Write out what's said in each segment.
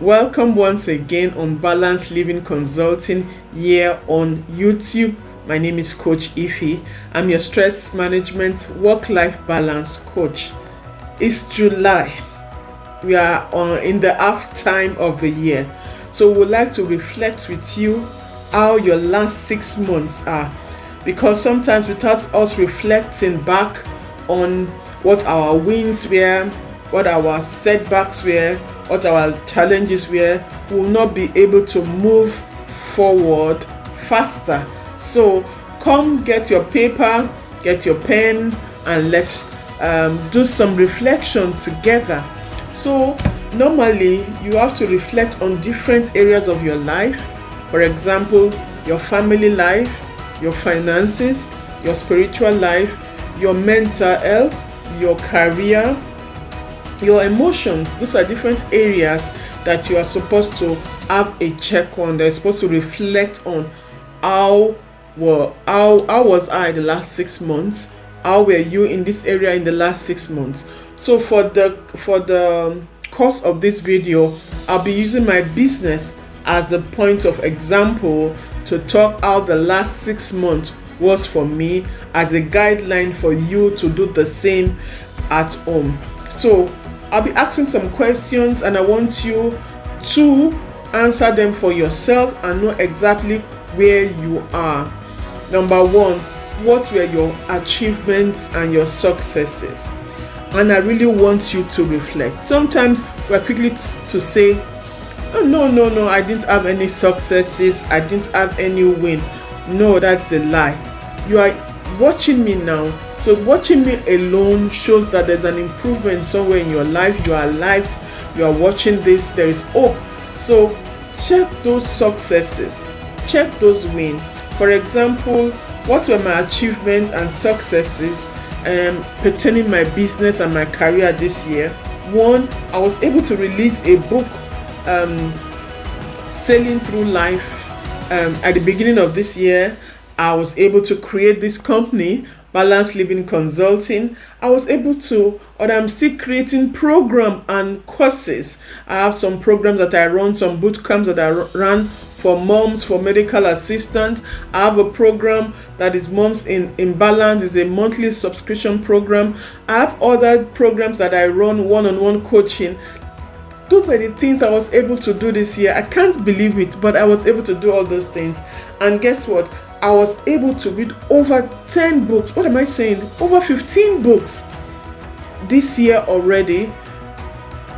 Welcome once again on Balanced Living Consulting here on YouTube. My name is Coach Ify. I'm your stress management work-life balance coach. It's July. We are in the half time of the year. So we would like to reflect with you how your last 6 months are. Because sometimes without us reflecting back on what our wins were, what our setbacks were, what our challenges were, we will not be able to move forward faster. So come get your paper, get your pen, and let's do some reflection together. So normally you have to reflect on different areas of your life. For example, your family life, your finances, your spiritual life, your mental health, your career, your emotions. Those are different areas that you are supposed to have a check on. They're supposed to reflect on how was I the last 6 months? How were you in this area in the last 6 months? So for the course of this video, I'll be using my business as a point of example to talk how the last 6 months was for me, as a guideline for you to do the same at home. So I'll be asking some questions and I want you to answer them for yourself and know exactly where you are. Number one, what were your achievements and your successes? And I really want you to reflect. Sometimes we're quickly to say, oh, no, I didn't have any successes, I didn't have any win. No, that's a lie. You are watching me now. So watching me alone shows that there's an improvement somewhere in your life. You are alive, you are watching this, there is hope. So check those successes, check those wins. For example, what were my achievements and successes pertaining my business and my career this year? One, I was able to release a book, Sailing Through Life. At the beginning of this year, I was able to create this company, Balanced Living Consulting. I was able to, or I'm still creating program and courses. I have some programs that I run, some boot camps that I run for moms, for medical assistants. I have a program that is Moms in Balance. It's a monthly subscription program. I have other programs that I run, one-on-one coaching. Those are the things I was able to do this year. I can't believe it, but I was able to do all those things. And guess what? I was able to read over 10 books. What am I saying? Over 15 books this year already,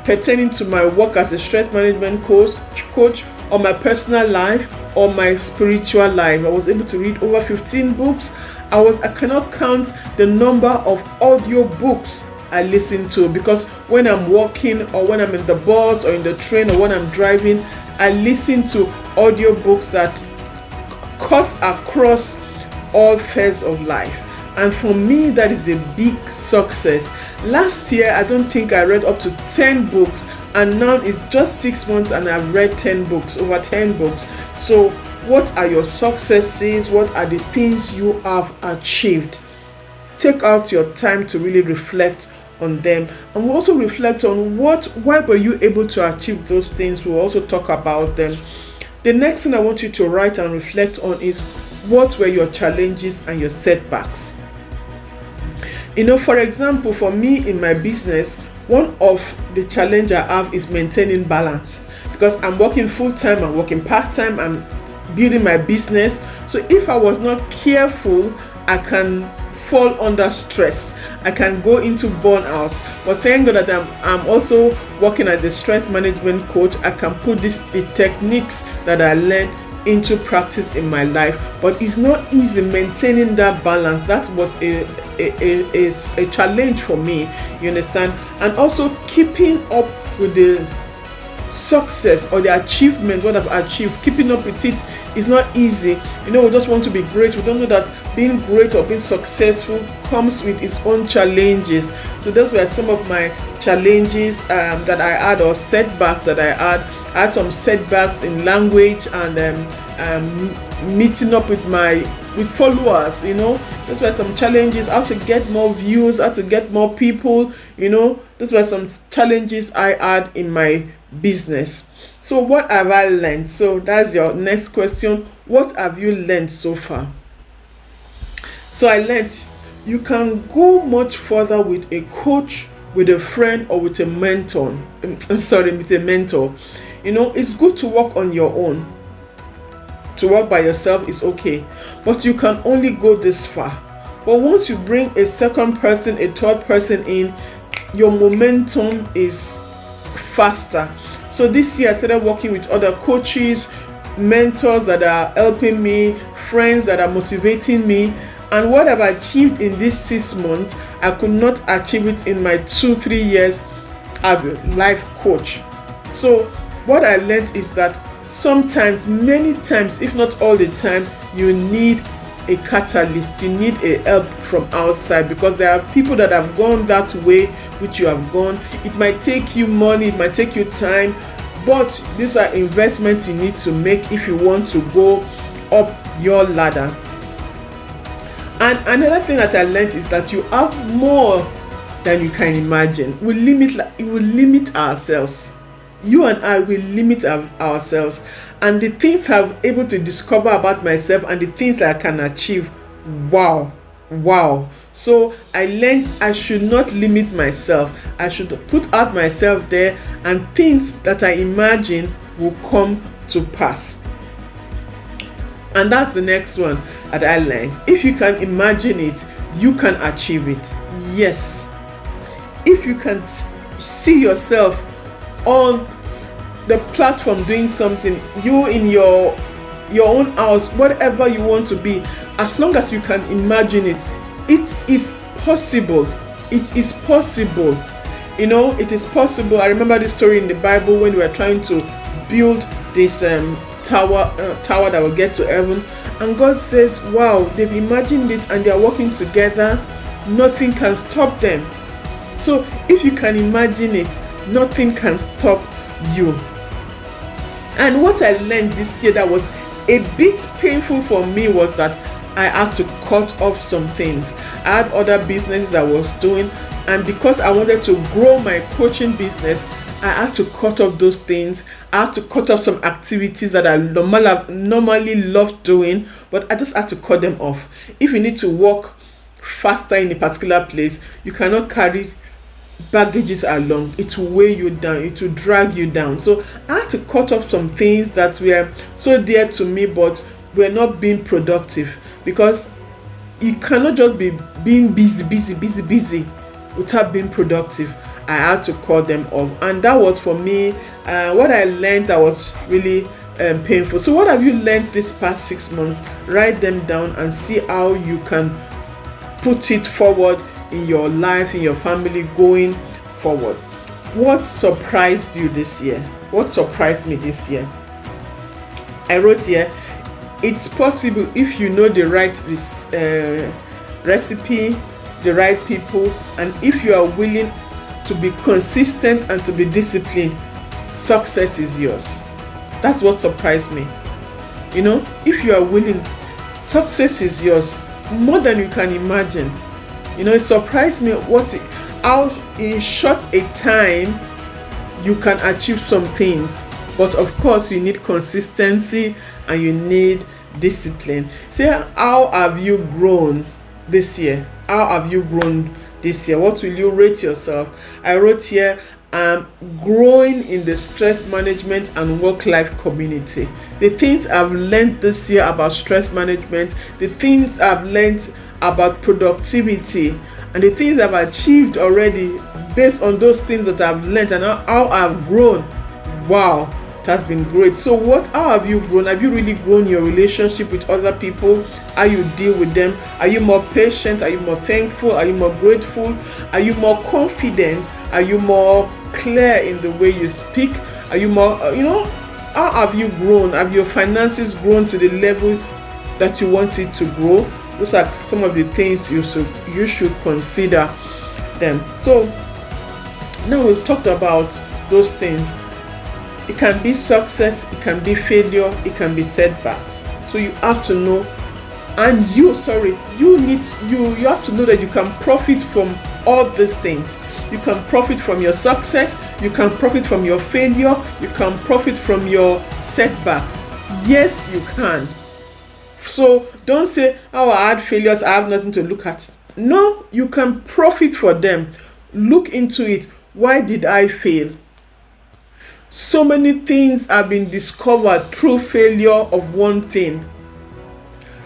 pertaining to my work as a stress management coach, or my personal life, or my spiritual life. I was able to read over 15 books. I cannot count the number of audio books I listen to, because when I'm walking, or when I'm in the bus, or in the train, or when I'm driving, I listen to audiobooks that cut across all phases of life. And for me, that is a big success. Last year, I don't think I read up to 10 books, and now it's just 6 months and I've read 10 books, over 10 books. So what are your successes? What are the things you have achieved? Take out your time to really reflect on them, and we'll also reflect on why were you able to achieve those things. We'll also talk about them. The next thing I want you to write and reflect on is, what were your challenges and your setbacks? For example, for me in my business, one of the challenge I have is maintaining balance, because I'm working full-time, I'm working part-time, I'm building my business. So if I was not careful, I can fall under stress, I can go into burnout. But thank God that I'm also working as a stress management coach. I can put the techniques that I learned into practice in my life. But it's not easy maintaining that balance. That was a challenge for me, you understand? And also keeping up with the success or the achievement, what I've achieved, keeping up with it is not easy. We just want to be great. We don't know that being great or being successful comes with its own challenges. So those were some of my challenges that I had, or setbacks that I had. I had some setbacks in language and meeting up with my with followers, those were some challenges. How to get more views, how to get more people, those were some challenges I had in my business. So what have I learned? So that's your next question. What have you learned so far? So I learned you can go much further with a coach, with a friend, or with a mentor. With a mentor. It's good to work on your own. To work by yourself is okay, but you can only go this far. But once you bring a second person, a third person in, your momentum is faster. So this year I started working with other coaches, mentors that are helping me, friends that are motivating me. And what I've achieved in these 6 months, I could not achieve it in my 2-3 years as a life coach. So what I learned is that sometimes, many times, if not all the time, you need a catalyst, you need a help from outside, because there are people that have gone that way which you have gone. It might take you money, it might take you time, but these are investments you need to make if you want to go up your ladder. And another thing that I learned is that you have more than you can imagine. We will limit ourselves. You and I will limit ourselves, and the things I'm able to discover about myself and the things I can achieve, wow. So I learned I should not limit myself. I should put out myself there, and things that I imagine will come to pass. And that's the next one that I learned. If you can imagine it, you can achieve it. Yes. If you can see yourself on the platform doing something, you in your own house, whatever you want to be, as long as you can imagine it, it is possible. It is possible. It is possible. I remember this story in the Bible when we were trying to build this tower that will get to heaven, and God says, wow, they've imagined it and they are working together. Nothing can stop them. So if you can imagine it, nothing can stop you. And what I learned this year that was a bit painful for me was that I had to cut off some things. I had other businesses I was doing, and because I wanted to grow my coaching business, I had to cut off those things. I had to cut off some activities that I normally love doing, but I just had to cut them off. If you need to walk faster in a particular place, you cannot carry baggages along. It will weigh you down, it will drag you down. So I had to cut off some things that were so dear to me but were not being productive, because you cannot just be being busy without being productive. I had to cut them off, and that was for me what I learned that was really painful. So what have you learned this past 6 months? Write them down and see how you can put it forward in your life, in your family, going forward. What surprised you this year? What surprised me this year? I wrote here, it's possible if you know the right recipe, the right people, and if you are willing to be consistent and to be disciplined, success is yours. That's what surprised me. If you are willing, success is yours, more than you can imagine. It surprised me how in short a time you can achieve some things. But of course, you need consistency and you need discipline. Say, how have you grown this year? How have you grown this year? What will you rate yourself? I wrote here, growing in the stress management and work-life community. The things I've learned this year about stress management, the things I've learned about productivity, and the things I've achieved already based on those things that I've learned and how I've grown. Wow, it has been great. So how have you grown? Have you really grown your relationship with other people? How you deal with them? Are you more patient? Are you more thankful? Are you more grateful? Are you more confident? Are you more clear in the way you speak? Are you more, how have you grown? Have your finances grown to the level that you want it to grow? Those are some of the things you should consider them. So now we've talked about those things. It can be success, it can be failure, it can be setbacks. So you have to know And you have to know that you can profit from all these things. You can profit from your success, you can profit from your failure, you can profit from your setbacks. Yes, you can. So don't say, oh, I had failures, I have nothing to look at. No, you can profit for them. Look into it. Why did I fail? So many things have been discovered through failure of one thing.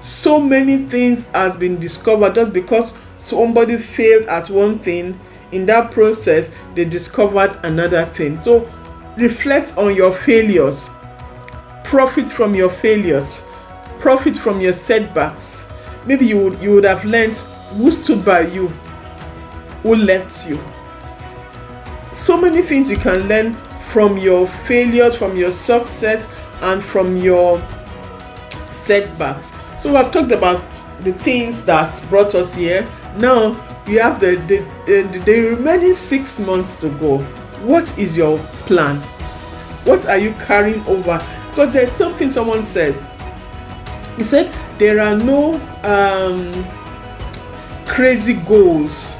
So many things has been discovered just because somebody failed at one thing. In that process, they discovered another thing. So reflect on your failures. Profit from your failures. Profit from your setbacks. Maybe you would have learned who stood by you, who left you. So many things you can learn from your failures, from your success, and from your setbacks. So I've talked about the things that brought us here. Now you have the remaining 6 months to go. What is your plan? What are you carrying over? Because there's something someone said. He said there are no crazy goals.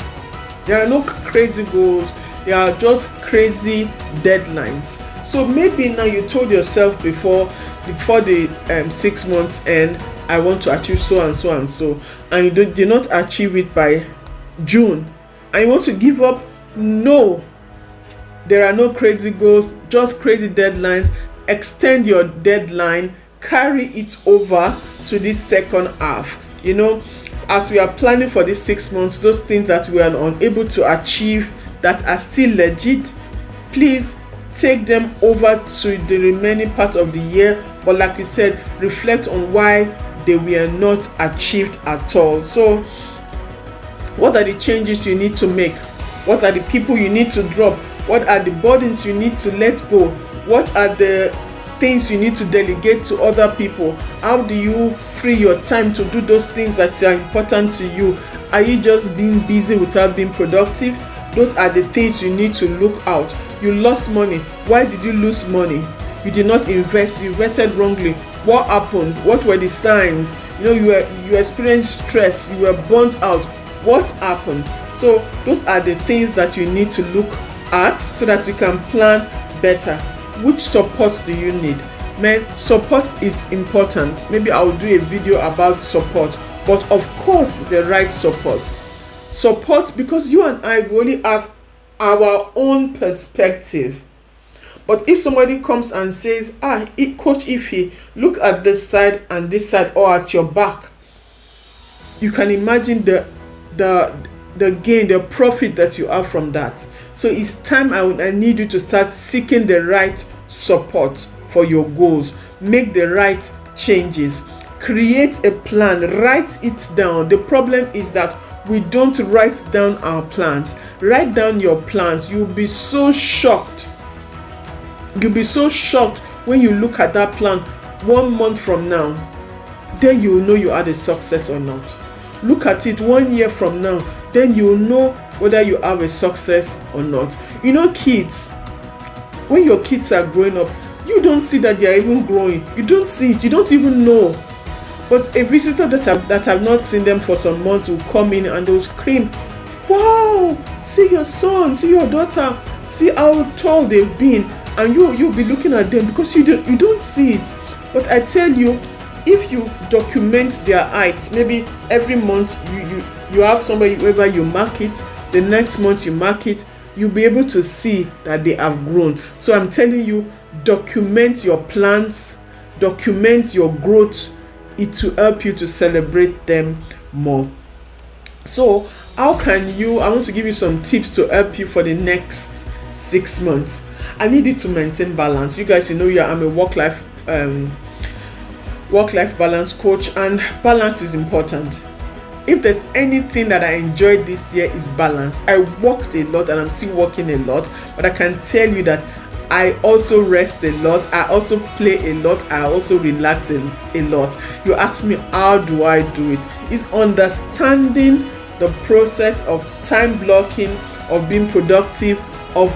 There are no crazy goals. There are just crazy deadlines. So maybe now you told yourself before the 6 months end, I want to achieve so and so and so, and you did not achieve it by June, and you want to give up. No, there are no crazy goals, just crazy deadlines. Extend your deadline, carry it over to this second half. As we are planning for these 6 months, those things that we are unable to achieve that are still legit, please take them over to the remaining part of the year. But like we said, reflect on why they were not achieved at all. So what are the changes you need to make? What are the people you need to drop? What are the burdens you need to let go? What are the things you need to delegate to other people? How do you free your time to do those things that are important to you? Are you just being busy without being productive? Those are the things you need to look out. You lost money. Why did you lose money? You did not invest. You invested wrongly. What happened? What were the signs? You experienced stress. You were burnt out. What happened? So those are the things that you need to look at so that you can plan better. Which support do you need? Man, support is important. Maybe I will do a video about support, but of course the right support. Support, because you and I only have our own perspective. But if somebody comes and says, Coach Ify, look at this side and this side, or at your back, you can imagine the gain, the profit that you have from that. So it's time I need you to start seeking the right support for your goals. Make the right changes. Create a plan. Write it down. The problem is that we don't write down our plans. Write down your plans. You'll be so shocked. You'll be so shocked when you look at that plan 1 month from now. Then you will know you had a success or not. Look at it 1 year from now. Then you will know whether you have a success or not. Kids, when your kids are growing up, you don't see that they are even growing. You don't see it. You don't even know. But a visitor that have not seen them for some months will come in and they'll scream, wow, see your son, see your daughter, see how tall they've been. And you'll be looking at them because you don't see it. But I tell you, if you document their heights, maybe every month you have somebody, wherever you mark it, the next month you mark it, you'll be able to see that they have grown. So I'm telling you, document your plans, document your growth. It will help you to celebrate them more. So how can you, I want to give you some tips to help you for the next 6 months. I need you to maintain balance. You guys, I'm a work-life balance coach, and balance is important. If there's anything that I enjoyed this year, is balance. I worked a lot and I'm still working a lot, but I can tell you that I also rest a lot. I also play a lot. I also relax a lot. You ask me, how do I do it? It's understanding the process of time blocking, of being productive, of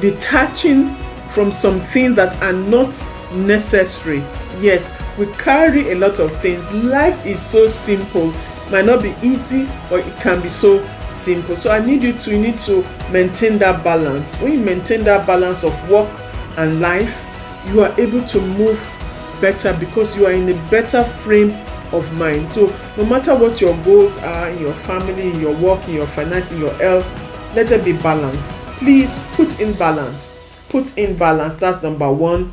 detaching from some things that are not necessary. Yes, we carry a lot of things. Life is so simple. Might not be easy, but it can be so simple. So I need you to maintain that balance. When you maintain that balance of work and life, you are able to move better because you are in a better frame of mind. So no matter what your goals are in your family, in your work, in your finance, in your health, let there be balance. Please put in balance. Put in balance. That's number one.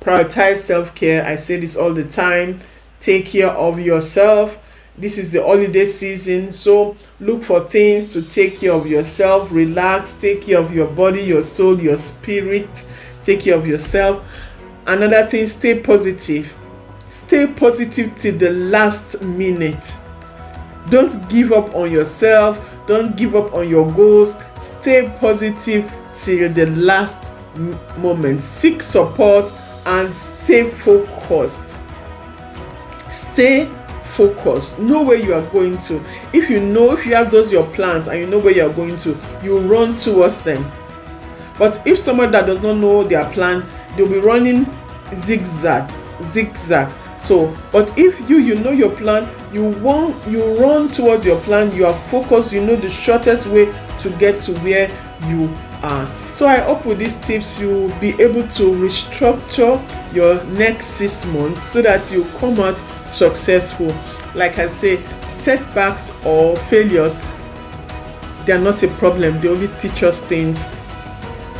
Prioritize self-care. I say this all the time. Take care of yourself. This is the holiday season, so look for things to take care of yourself. Relax, take care of your body, your soul, your spirit. Take care of yourself. Another thing, stay positive. Stay positive till the last minute. Don't give up on yourself. Don't give up on your goals. Stay positive till the last moment. Seek support and stay focused. Stay focused. Know where you are going to. If you have those your plans and you know where you are going to, you run towards them. But if someone that does not know their plan, they'll be running zigzag. So, but if you know your plan, you run towards your plan. You are focused. You know the shortest way to get to where you are. So I hope with these tips you'll be able to restructure your next 6 months so that you come out successful. Like I say, setbacks or failures, they are not a problem. They only teach us things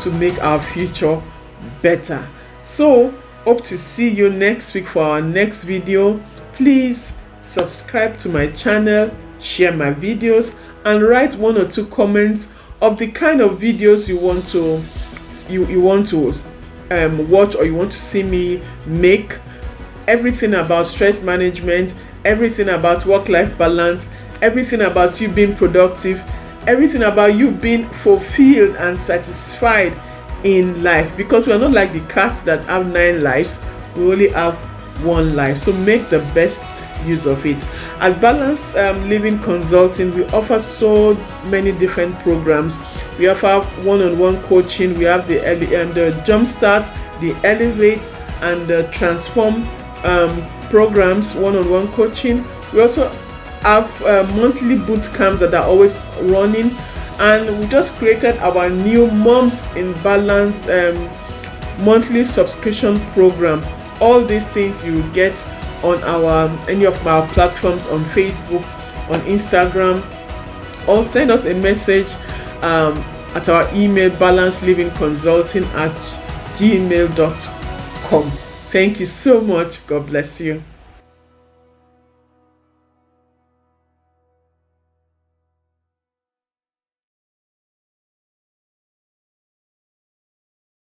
to make our future better. So hope to see you next week for our next video. Please subscribe to my channel, share my videos, and write 1 or 2 comments of the kind of videos you want to watch or you want to see me make. Everything about stress management, everything about work-life balance, everything about you being productive, everything about you being fulfilled and satisfied in life, because we are not like the cats that have 9 lives. We only have 1 life. So make the best use of it. At Balance Living Consulting, we offer so many different programs. We offer one-on-one coaching. We have the Jumpstart, the Elevate, and the Transform programs, one-on-one coaching. We also have monthly boot camps that are always running, and we just created our new Moms in Balance monthly subscription program. All these things you will get on any of our platforms, on Facebook, on Instagram, or send us a message at our email balancelivingconsulting@gmail.com. Thank you so much. God bless you.